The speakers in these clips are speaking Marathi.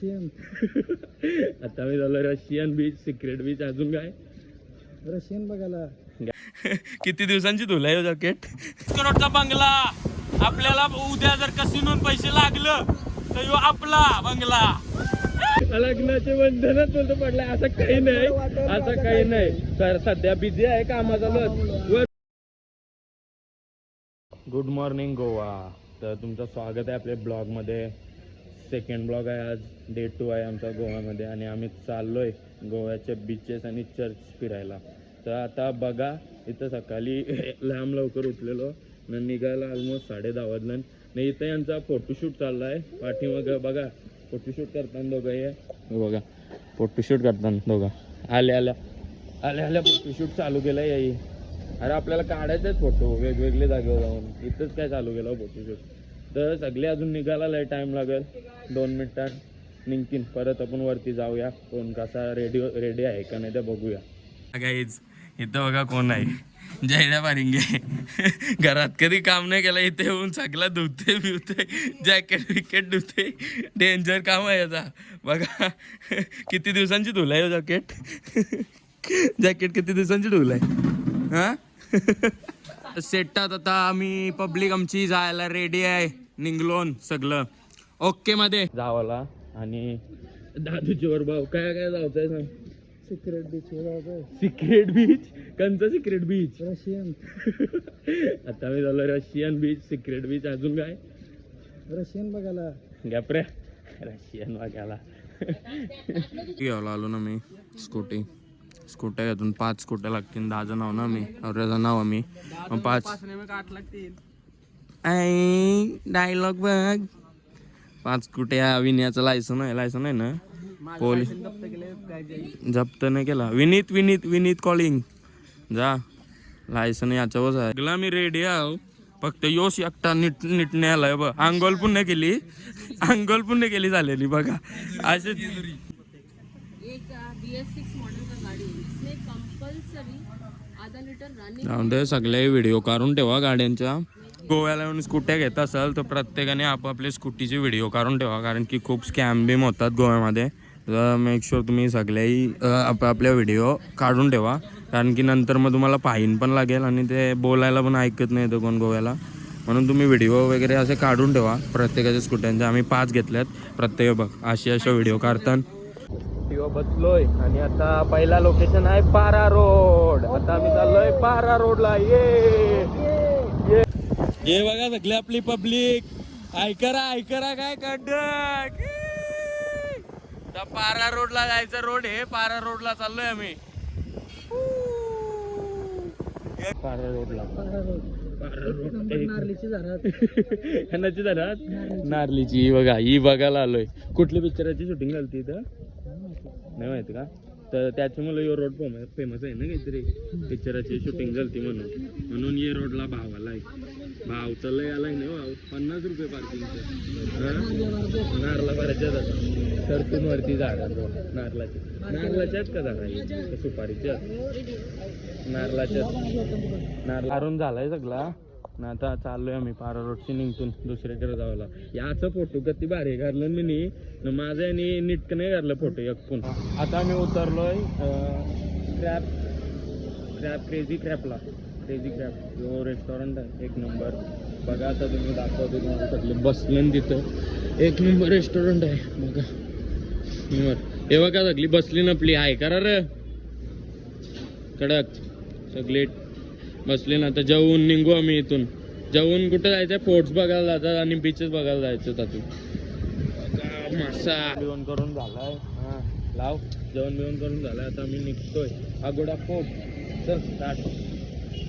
आता मी झालो रशियन बीच, सिक्रेट बीच, अजून काय रशियन बघायला. किती दिवसांची धुलाई हो जॅकेट. करोडचा बंगला आपल्याला उद्या जर कसिनोन पैसे लागलं तर यो आपला बंगला. लग्नाचे बंधनात बोलतो पडलाय. असं काही नाही, असं काही नाही. तर सध्या बिझी आहे कामाचा. Good morning Goa. तर तुमचं स्वागत आहे आपल्या ब्लॉगमध्ये. सेकंड ब्लॉग आहे आज. डे 2 आहे आमचा गोव्यामध्ये आणि आम्ही चाललोय गोव्याच्या बीचेस आणि चर्च फिरायला. तर आता बघा इथं सकाळी लांब लवकर उठलेलो न निघायला ऑलमोस्ट 10:30 वाजलं नाही. इथं यांचा फोटोशूट चालला आहे. पाठीमागं बघा फोटोशूट करताना दोघं हे बघा फोटोशूट करताना दोघं आल्या फोटोशूट चालू केलं याही. अरे आपल्याला काढायचेच फोटो वेगवेगळे जागेवर जाऊन. इथंच काय चालू केलं फोटोशूट. तर सगळे अजून निघायला लय टाईम लागेल. 2 मिनिटात निघतील. परत आपण वरती जाऊया. कोण कसा रेडी आहे का नाही ते बघूया. गाईज इथं बघा कोण आहे. जयड्या पारिंगे. घरात कधी काम नाही केलं, इथे येऊन सगळा धुते बिवते, जॅकेट विकेट धुते. डेंजर काम आहे याचा. बघा किती दिवसांची धुलाय जॅकेट. जॅकेट किती दिवसांची धुलाय हा. सेटात आता आम्ही पब्लिक आमची जायला रेडी आहे. निघलोन सगळं ओके मध्ये जावाला. आणि दादूचीवर भाऊ काय काय जायचंय सांग. सिक्रेट बीच जायचंय. Secret beach. कंचा सिक्रेट बीच. रशियन. आता मी झालो रशियन बीच, सिक्रेट बीच, अजून काय रशियन बघायला. गॅपरे रशियन बघायला. घ्यायला आलो ना मी. स्कूट्या घेतून 5 स्कूट्या लागतील. 10 जण आहो ना मी. जण आहो आम्ही. 5 लागतील. डायलॉग बघ. 5 स्कूट्या. विनयाचं लायसन आहे ना. पोलीस जप्त नाही केला. विनीत कॉलिंग जा. लायसन याच्यावर आहे. सगळा मी रेडी आहो. फक्त योश एकटा नीट नाही आलाय बघ. आंघोळ पुन्हा केली झालेली बघा. असे जाऊन दे. सगळे व्हिडिओ काढून ठेवा गाड्यांच्या. गोव्याला येऊन स्कूट्या घेत असाल तर प्रत्येकाने आपापल्या स्कूटीचे व्हिडिओ काढून ठेवा. कारण की खूप स्कॅम बिम होतात गोव्यामध्ये. तर मेक शुअर तुम्ही सगळेही आपापल्या व्हिडिओ काढून ठेवा. कारण की नंतर मग तुम्हाला फाईन पण लागेल आणि ते बोलायला पण ऐकत नाही येतं कोण गोव्याला. म्हणून तुम्ही व्हिडिओ वगैरे असे काढून ठेवा प्रत्येकाच्या स्कूट्यांचे. आम्ही 5 घेतल्यात. प्रत्येक बघ असे व्हिडिओ काढतात. बसलोय आणि आता पहिला लोकेशन आहे पारा रोड. आता आम्ही चाललोय पारा रोडला. ये बघा सगळी आपली पब्लिक. ऐकरा काय कंडक. पारा रोडला जायचं. रोड आहे पारा रोडला चाललोय आम्ही. पारा रोडला नारलीची झाडात नारलीची बघा. ही बघायला आलोय. कुठल्या पिक्चराची शूटिंग झाली इथं नाही माहिती का. तर त्याच्यामुळे यो रोड फेमस आहे ना. काहीतरी पिक्चराची शूटिंग झाली म्हणून ये रोडला भाव आलाय. भाव चाललाय आलाय नाही भाव. 50 रुपये पार्किंगचं. नारला भरायच्या सरतून वरती झाड नारलाच्याच का झाडा सुपारीच्या नारला आरून झालाय सगळा ना. आता चाललोय आम्ही पारा रोडची निघतून दुसरीकडे जायला. याचा फोटो किती भारी घालून मी माझं आणि नीटक नाही घातलं फोटो एकूण. आता आम्ही उतरलोय क्रेझी क्रॅपला. जो रेस्टॉरंट आहे 1 नंबर. बघा आता तुम्ही दाखवतो तुम्हाला सगळे बसले तिथं. 1 नंबर रेस्टॉरंट आहे बघा. हे बघा सगळी बसली ना आपली आहे करा रे कडक. सगळे बसले ना. आता जेवून निघू आम्ही इथून. जेवून कुठं जायचं. फोर्ट्स बघायला जातात आणि बीचेस बघायला जायचं. त्यातून मासा जेवण करून झालाय. हा लाव. जेवण बिवण करून झालंय. आता आम्ही निघतोय आगोडा फोर्ट. चल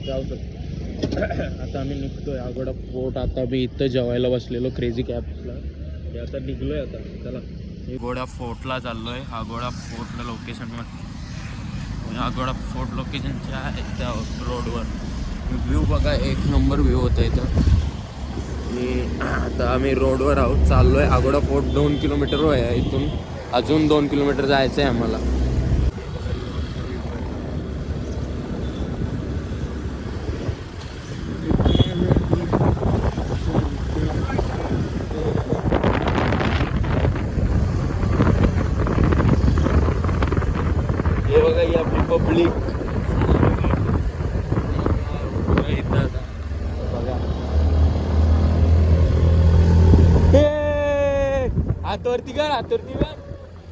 जाऊ शकतो. आता आम्ही निघतोय आगोडा फोर्ट. आता मी इथं जेवायला बसलेलो क्रेझी कॅब्सला. हे आता निघलोय. आता चला आगोडा फोर्टला चाललोय. आगोडा फोर्टला लोकेशनवर. आगोडा फोर्ट लोकेशनच्या त्या रोडवर व्ह्यू बघा. 1 नंबर व्ह्यू होता इथं. आता आम्ही रोडवर आहोत. चाललोय आगोडा फोर्ट. 2 किलोमीटर आहे इथून. अजून 2 किलोमीटर जायचं आहे आम्हाला. पब्लिक बघा. हातवरती हातवरती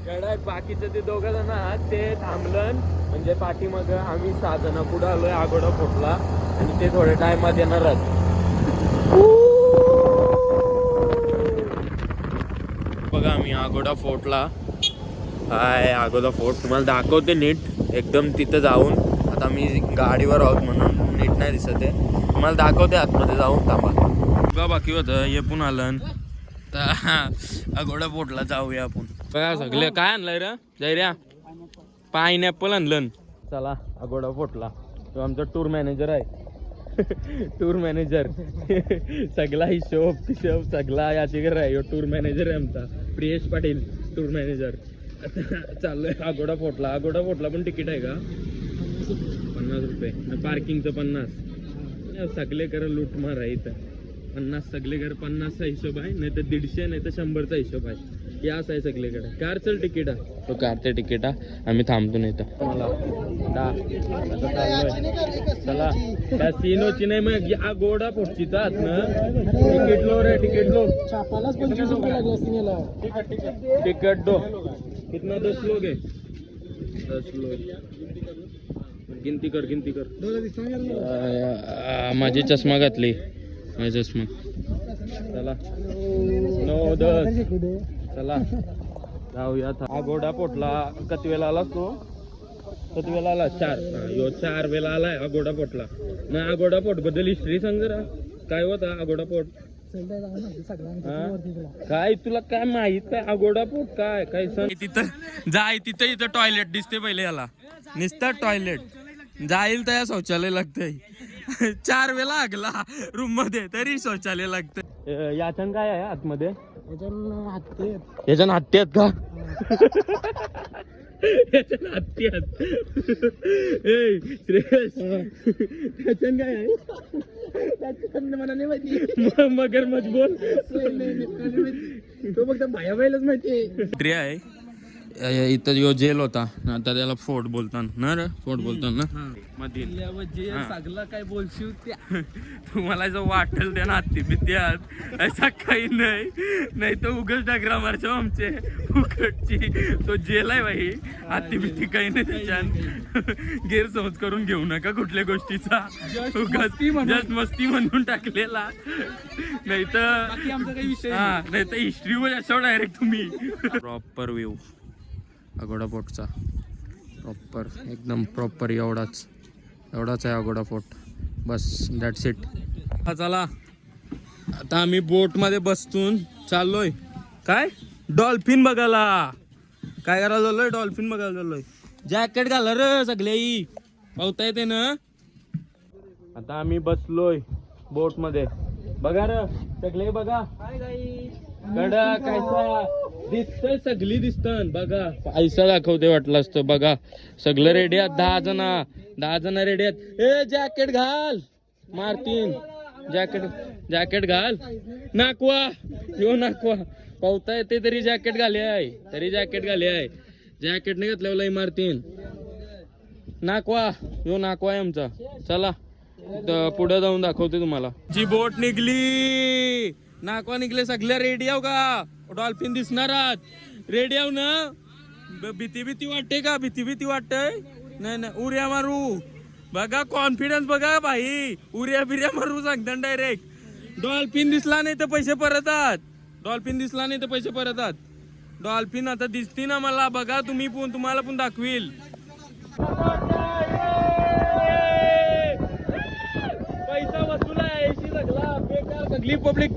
गडा बाकीचे ते दोघं जण आहात ते थांबलं म्हणजे पाठीमाग आम्ही 6 जण पुढे आलोय आगोडा फोटला आणि ते थोड्या टायमात येणारच. बघा आम्ही आगोडा फोर्टला हाय. आगोडा फोर्ट तुम्हाला दाखवते नीट एकदम तिथं जाऊन. आता मी गाडीवर आहोत म्हणून नीट नाही दिसत आहे. तुम्हाला दाखवते आतमध्ये जाऊन. थांबा बघा बाकी होतं हे पण आलं तर आगोडा फोर्टला जाऊया आपण. बघा सगळे काय आणलंय रे जयऱ्या? पायनॅपल आणलं. चला आगोडा फोर्टला. तो आमचा टूर मॅनेजर आहे. टूर मॅनेजर सगळा हिशोब सगळा याचीकडे आहे. टूर मॅनेजर आहे आमचा प्रियेश पाटील टूर मॅनेजर. आता चाललोय आगोडा फोर्टला. आगोडा फोर्टला पण तिकीट आहे का? 50 रुपये. पार्किंगचं 50. सगळे कर लूटमार आहे इथं. 50 सगळीकडे 50चा हिशोब आहे. नाही तर 150 नाही तर 100चा हिशोब आहे. हे असं आहे सगळीकडे. कारचं तिकीट आहे. तो कारचं तिकीट आहे. आम्ही थांबतो नाही तर मला चला त्या सीनोची नाही मग आगोडा फोर्टची जात ना. तिकीट लो रे तिकीट लो. छापालाच 25 रुपये लागले असतील याला. टिकट दो. कितना 10 लोग है? 10 लोग. गिनती कर गिनती कर. माझी चष्मा घातली. माझी चष्मा. चला 9 10. चला जाऊया. आगोडा पोटला किती वेळा आलास तू? किती वेळा आला? 4. यो 4 वेळा आलाय आगोडा पोटला. ना आगोडा पोट बद्दल हिस्ट्री सांग जरा. काय होता आगोडा पोट? काय तुला काय माहित काय आगोडा पोट काय काय सांग. तिथं जाय तिथं इथं टॉयलेट दिसते पहिले याला. नुसतं टॉयलेट जाईल तर शौचालय लागतंय. 4 वेळा आगला रूम मध्ये तरी शौचालय लागतंय. याच्यान काय आहे आतमध्ये? याच्यान हत्ती आहेत का? याच्यान हत्ती आहेत. त्याच्यान काय आहे? मला नाही माहिती. मगर मत बोल. तो फक्त भाया बायलाच माहिती आहे. इथं यो जेल होता आता त्याला फोर्ट बोलतात ना रे. फोर्ट बोलतात ना मधील सगळं काय बोलशील त्या. तुम्हाला जो वाटेल त्या नाती बित्यात असा काही नाही तर उगाच डागरा मारच्या आमचे उकडची. तो जेल आहे बाई. हाती बित्ती काही नाही त्याच्यात. गैरसमज करून घेऊ नका कुठल्या गोष्टीचा. उगाच मस्ती म्हणून टाकलेला. नाही तर काही विषय नाही तर हिस्ट्रीवर असा डायरेक्ट तुम्ही. प्रॉपर व्ह्यू आगोडा फोर्टचा प्रॉपर एकदम प्रॉपर एवढाच आहे आगोडा फोर्ट. Bus that's it. चला आता आम्ही बोट मध्ये बसून चाललोय काय डॉल्फिन बघायला. काय करायला चाललोय? डॉल्फिन बघायला चाललोय. जॅकेट घाला रे सगळे पावता येते ना. आता आम्ही बसलोय बोट मध्ये. बघा रे सगळे बघा. कडा कैसा दिसतंय सगळी दिसतं बघा. पैसा दाखवते वाटलं असतं बघा. सगळं रेडी आहेत. 10 जण रेडी आहेत. ए जॅकेट घाल मारतीन. जॅकेट घाल. नाकवा यो नाकवा पावता येते तरी जॅकेट घाले आहे. जॅकेट नाही घातल्यावर लई मारतीन. नाकवा यो नाकवा आहे आमचा. चला पुढे जाऊन दाखवते तुम्हाला. जी बोट निघली नाकवा निघले सगळ्या रेडी आहो का? डॉल्फिन दिसणार आहात. रेडी आहो ना? भीती वाटते का? भीती वाटतंय? नाही उर्या मारू. बघा कॉन्फिडन्स बघा भाई. उर्या बिर्या मारू सांगतात डायरेक्ट. डॉल्फिन दिसला नाही तर पैसे परतात. डॉल्फिन आता दिसती ना मला. बघा तुम्ही पण तुम्हाला पण दाखवील. पैसा वसूल आहे. सगळा बेकार सगळी पब्लिक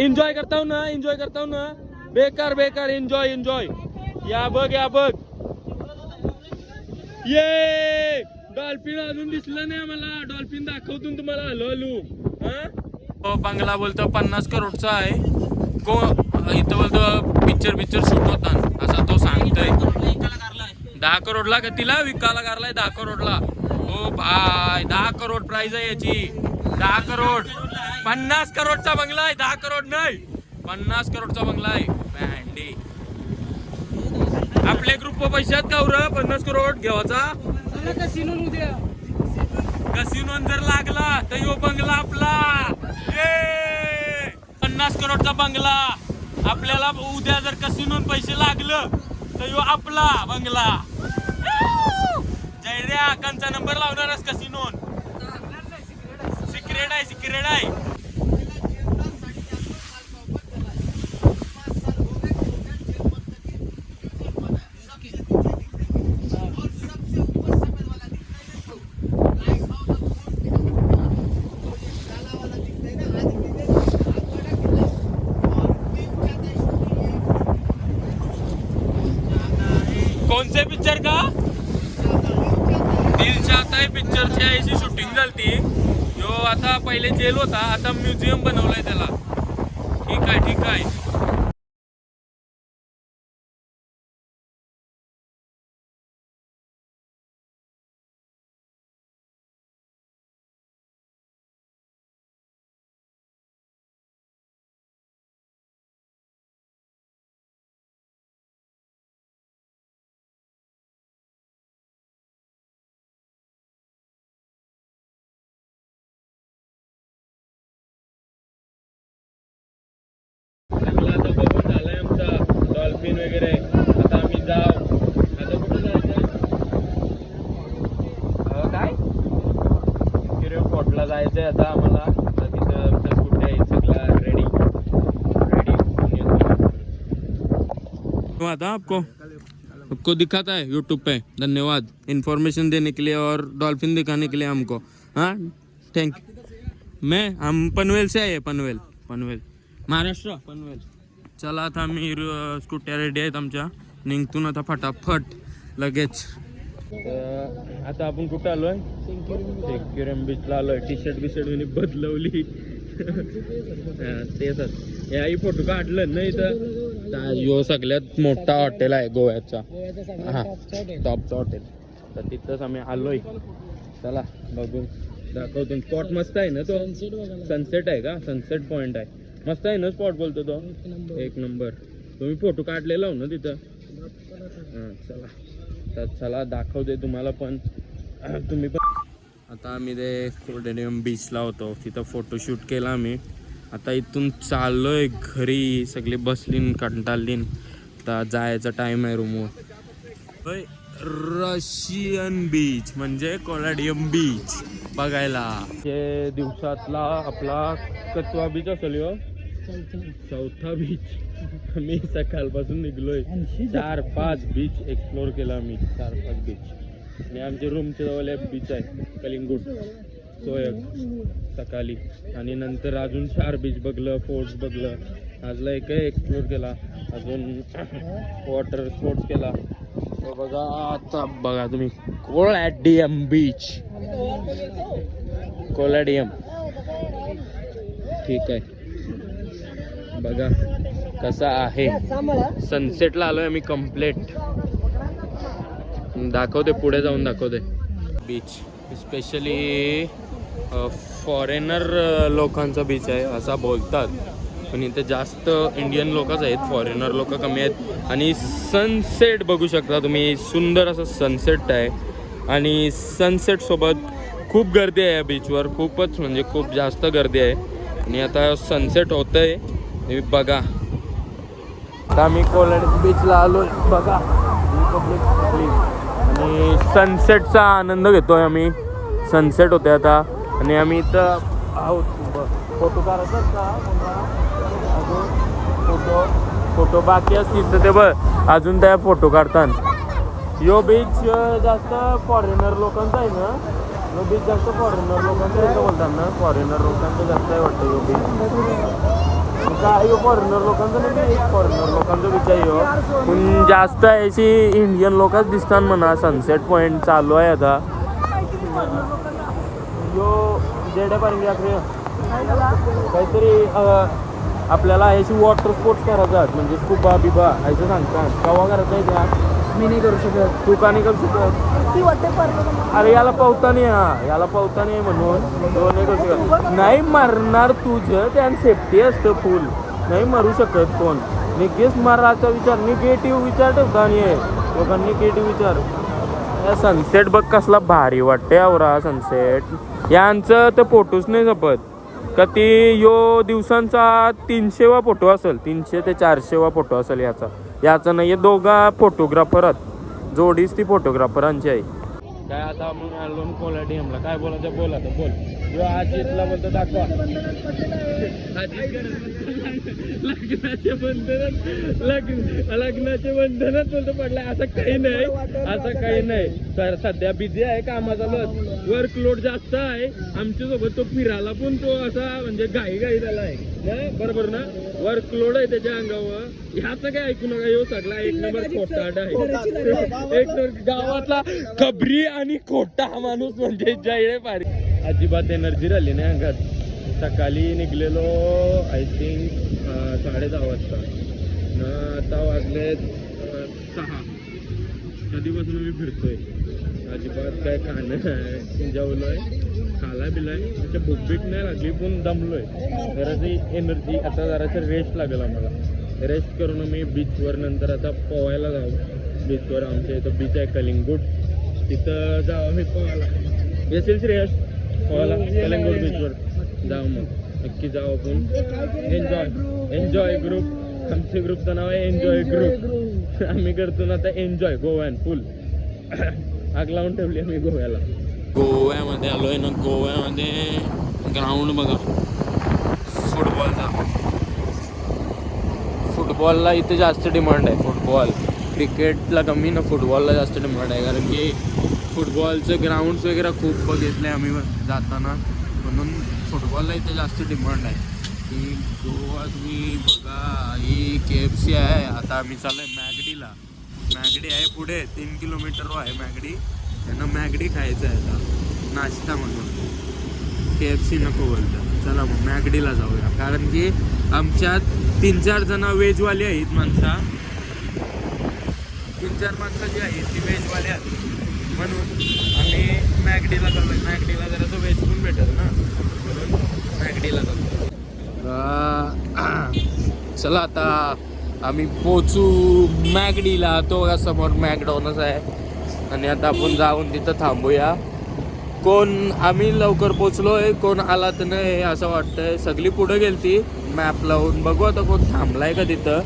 एन्जॉय करता हूं ना. बेकार एन्जॉय. या बघ ये डॉल्फिन अजून दिसलं नाही आम्हाला. डॉल्फिन दाखवतून तुम्हाला हॅलो. बंगला बोलतो 50 करोडचा आहे. इथं बोलतो पिक्चर शूट होता असा तो सांगतोय. 10 करोडला का तिला विकायला करलाय? 10 करोडला. ओ भाई 10 करोड प्राइस आहे याची. 10 करोड. 50 करोडचा बंगला आहे. 10 करोड नाही 50 करोडचा बंगला आहे. बँडी आपले ग्रुप पैशात का 50 करोड घेवाचा. कसिनो जर लागला तर यो बंगला आपला 50 करोडचा बंगला आपल्याला उद्या जर कसिनो पैसे लागलं तर यो आपला बंगला जयऱ्या कंचा नंबर लावणारच कसिनो सिक्रेट आहे कोणते पिक्चर का दिल चाहता है पिक्चरची याची शूटिंग झालती यो आता पहिले जेल होता आता म्युझियम बनवलाय त्याला ठीक आहे चांगला आता बघून झालाय आमचा डॉल्फिन वगैरे आता आम्ही जाऊ आता कुठं जायचं काय किरे फोर्टला जायचंय आता आम्हाला आता तिथं आमचं कुठे आहे सगळा रेडी आता आपको दिखाता है यूट्यूब पे धन्यवाद इन्फॉर्मेशन देने के लिए और डॉल्फिन दिखाने के लिए हमको हाँ थैंक हम पनवेल से आए पनवेल महाराष्ट्र पनवेल चला आता आम्ही स्कूट्या रेडी आहेत आमच्या निघतून आता फटाफट लगेच आता आपण कुठं आलोय सेक्युरम बीचला आलोय टी शर्ट मी बदलवली तेच याही फोटो काढलं नाही तर यो सगळ्यात मोठा हॉटेल आहे गोव्याचा हा टॉपचा हॉटेल तर तिथंच आम्ही आलोय चला बघून दाखवतो स्पॉट मस्त आहे ना तो सनसेट आहे का सनसेट पॉइंट आहे मस्त आहे ना स्पॉट बोलतो तो एक नंबर तुम्ही फोटो काढलेला हो ना तिथं हां चला तर चला दाखवते तुम्हाला पण तुम्ही पण आता आम्ही ते कोर्डेनियम बीचला होतो तिथं फोटोशूट केला आम्ही आता इथून चाललोय घरी सगळे बसलीन कंटाळलीन आता जायचा टाइम आहे रूमवर रशियन बीच म्हणजे कोलाडियम बीच बघायला हे दिवसातला आपला कतवा बीच असेल हो चौथा बीच मी सकाळपासून निघलोय 4-5 बीच एक्सप्लोर केला आम्ही 4-5 बीच आणि आमचे रूमच्या जवळ एक बीच आहे कलिंगूट तो एक सकाळी आणि नंतर अजून 4 बीच बघलं फोर्ट्स बघलं आजला एक एक्सप्लोर केला अजून वॉटर स्पोर्ट्स केला तो बघा आता बघा तुम्ही कोलाडियम बीच कोलाडियम ठीक आहे बघा कसा आहे सनसेटला आलोय आम्ही कम्प्लीट दाखवते पुढे जाऊन दाखवते बीच स्पेशली फॉरेनर लोकांचा बीच आहे असा बोलतात पण इथे जास्त इंडियन लोकच आहेत फॉरेनर लोक कमी आहेत आणि सनसेट बघू शकता तुम्ही सुंदर असं सनसेट आहे आणि सनसेट सोबत खूप गर्दी आहे या बीचवर खूपच म्हणजे खूप जास्त गर्दी आहे आणि आता सनसेट होतंय तुम्ही बघा आता आम्ही कोलाडियम बीचला आलो बघा आणि सनसेटचा आनंद घेतोय आम्ही सनसेट होते आता आणि आम्ही इथं आहोत फोटो काढतात का फोटो बाकी असतील तर ते बघ अजून त्या फोटो काढतात यो बीच जास्त फॉरेनर लोकांचा आहे ना यो बीच जास्त फॉरेनर लोकांचा आहे बोलतात ना फॉरेनर लोकांचं जास्त आहे वाटतं यो बीच काय यो फॉरेनर लोकांचं नाही फॉरेनर लोकांचं बीच आहे यो पण जास्त अशी इंडियन लोकच दिसतात म्हणा सनसेट पॉईंट चालू आहे आता यो जेडे पाहिजे काहीतरी आपल्याला याची वॉटर स्पोर्ट्स करायचं म्हणजे स्कुबा बिबा असं सांगतात केव्हा करायचं आहे त्या मी नाही करू शकत तू का नाही करू शकत अरे याला पावता नाही याला पावता नाही म्हणून तो नाही करू शकत नाही मारणार तुझं त्यान सेफ्टी असतं फुल नाही मारू शकत कोण निगेच मारायचा विचार निगेटिव्ह विचार ठेवता नाही लोकांनी निगेटिव्ह विचार सनसेट बघ कसला भारी वाटते आवरा सनसेट. यांचं तर फोटोच नाही जपत का ती यो दिवसांचा 300वा फोटो असेल, 300 ते 400वा फोटो असेल याचा नाही. दोघा फोटोग्राफर आहेत, जोडीच ती फोटोग्राफरांची आहे. काय आता मग आलो कोल्हाटी हमला काय बोलायचं बोल आता बोल. जो आज इथला बोलतो दाखवा. लग्नाच्या बंधनात बोलतो पडलाय. असं काही नाही, असं काही नाही. तर सध्या बिझी आहे कामाचा, वर्कलोड जास्त आहे आमच्यासोबत. तो फिरायला पण तो असा म्हणजे घाई झाला आहे ना, बरोबर ना. वर्कलोड आहे त्याच्या अंगावर. ह्याचं काय ऐकू नका, येऊ सगळा एक नंबर खोटाड आहे. एक नंबर गावातला खबरी आणि खोटा माणूस म्हणजे जय पारी. अजिबात एनर्जी राहिली नाही अंगात. सकाळी निघलेलो आय थिंक 10:30 वाजता ना, आता वाजले 6. कधीपासून मी फिरतोय, अजिबात काय खाणं जेवलोय, खाला बिलाय, अशा भूकभीक नाही लागली पण दमलोय. जराशी एनर्जी आता जरासं रेस्ट लागेल आम्हाला. रेस्ट करून मी बीचवर नंतर आता पोहायला जाऊ. बीचवर आमच्या इथं बीच आहे कलिंगूट, तिथं जाऊ आम्ही पोहायला. येशील श्रेयस पोहायला कलिंगूट बीचवर जाऊ? मग नक्की जाऊ आपण. एन्जॉय ग्रुप, आमच्या ग्रुपचं नाव आहे एन्जॉय ग्रुप. आम्ही करतो ना आता एन्जॉय गोव्यान फुल. आग लावून ठेवली आम्ही गोव्याला. गोव्यामध्ये आलोय ना, गोव्यामध्ये ग्राउंड बघा फुटबॉलचा. फुटबॉलला इथे जास्त डिमांड आहे. फुटबॉल क्रिकेटला कमी ना, फुटबॉलला जास्त डिमांड आहे. कारण की फुटबॉलचे ग्राउंड्स वगैरे खूप बघितले आम्ही जाताना, म्हणून फुटबॉलला इथे जास्त डिमांड आहे. ही गोवा तुम्ही बघा, ही KFC आहे. आता आम्ही चालू आहे मॅगडीला. मॅगडी आहे पुढे 3 किलोमीटर आहे मॅगडी. त्यांना मॅगडी खायचं आहे आता नाश्ता म्हणून. KFC नको बोलतं. चला मग मॅगडीला जाऊया, कारण की आमच्यात 3-4 जण व्हेजवाले आहेत. 3-4 माणसं जी आहेत ती व्हेजवाले आहेत, म्हणून आम्ही मॅगडीला चाललो आहे. मॅगडीला जरासं व्हेज पण भेटेल ना, म्हणून मॅगडीला चाललो. चला आता आम्ही पोचू मॅगडीला. तो बघा समोर मॅकडॉनल्ड्स आहे आणि आता आपण जाऊन तिथं थांबूया. आम्ही लवकर पोचलोय, कोण आला तर नाही असं वाटतंय. सगळी पुढं गेलती मॅप लावून. बघू आता कोण थांबलाय का तिथं,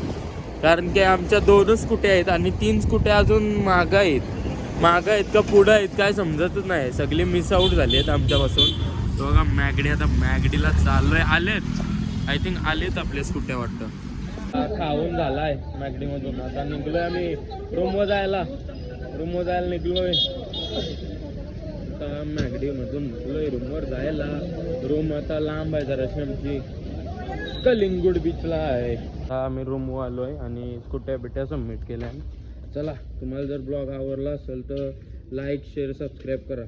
कारण की आमच्या 2च स्कूट्या आहेत आणि 3 स्कूट्या अजून मागं आहेत का पुढं आहेत काय समजतच नाही. सगळी मिस आऊट झाली आहेत आमच्यापासून. तो बघा मॅगडी, आता मॅगडीला चाललोय. आलेत आय थिंक, आलेत आपल्या स्कूट्या वाटतं. खाऊन झालाय मॅगडीमधून. आता निघलोय आम्ही रूमवर जायला निघलोय. आता मॅगडीमधून निघलोय रूमवर जायला. रूम आता लांब आहे जराशी आमची, कलिंगूट बीचला आहे. आता आम्ही रूमवर आलोय आणि स्कूट्या सबमिट केल्या. चला, तुम्हाला जर ब्लॉग आवडला असेल तर लाईक शेअर सबस्क्राईब करा.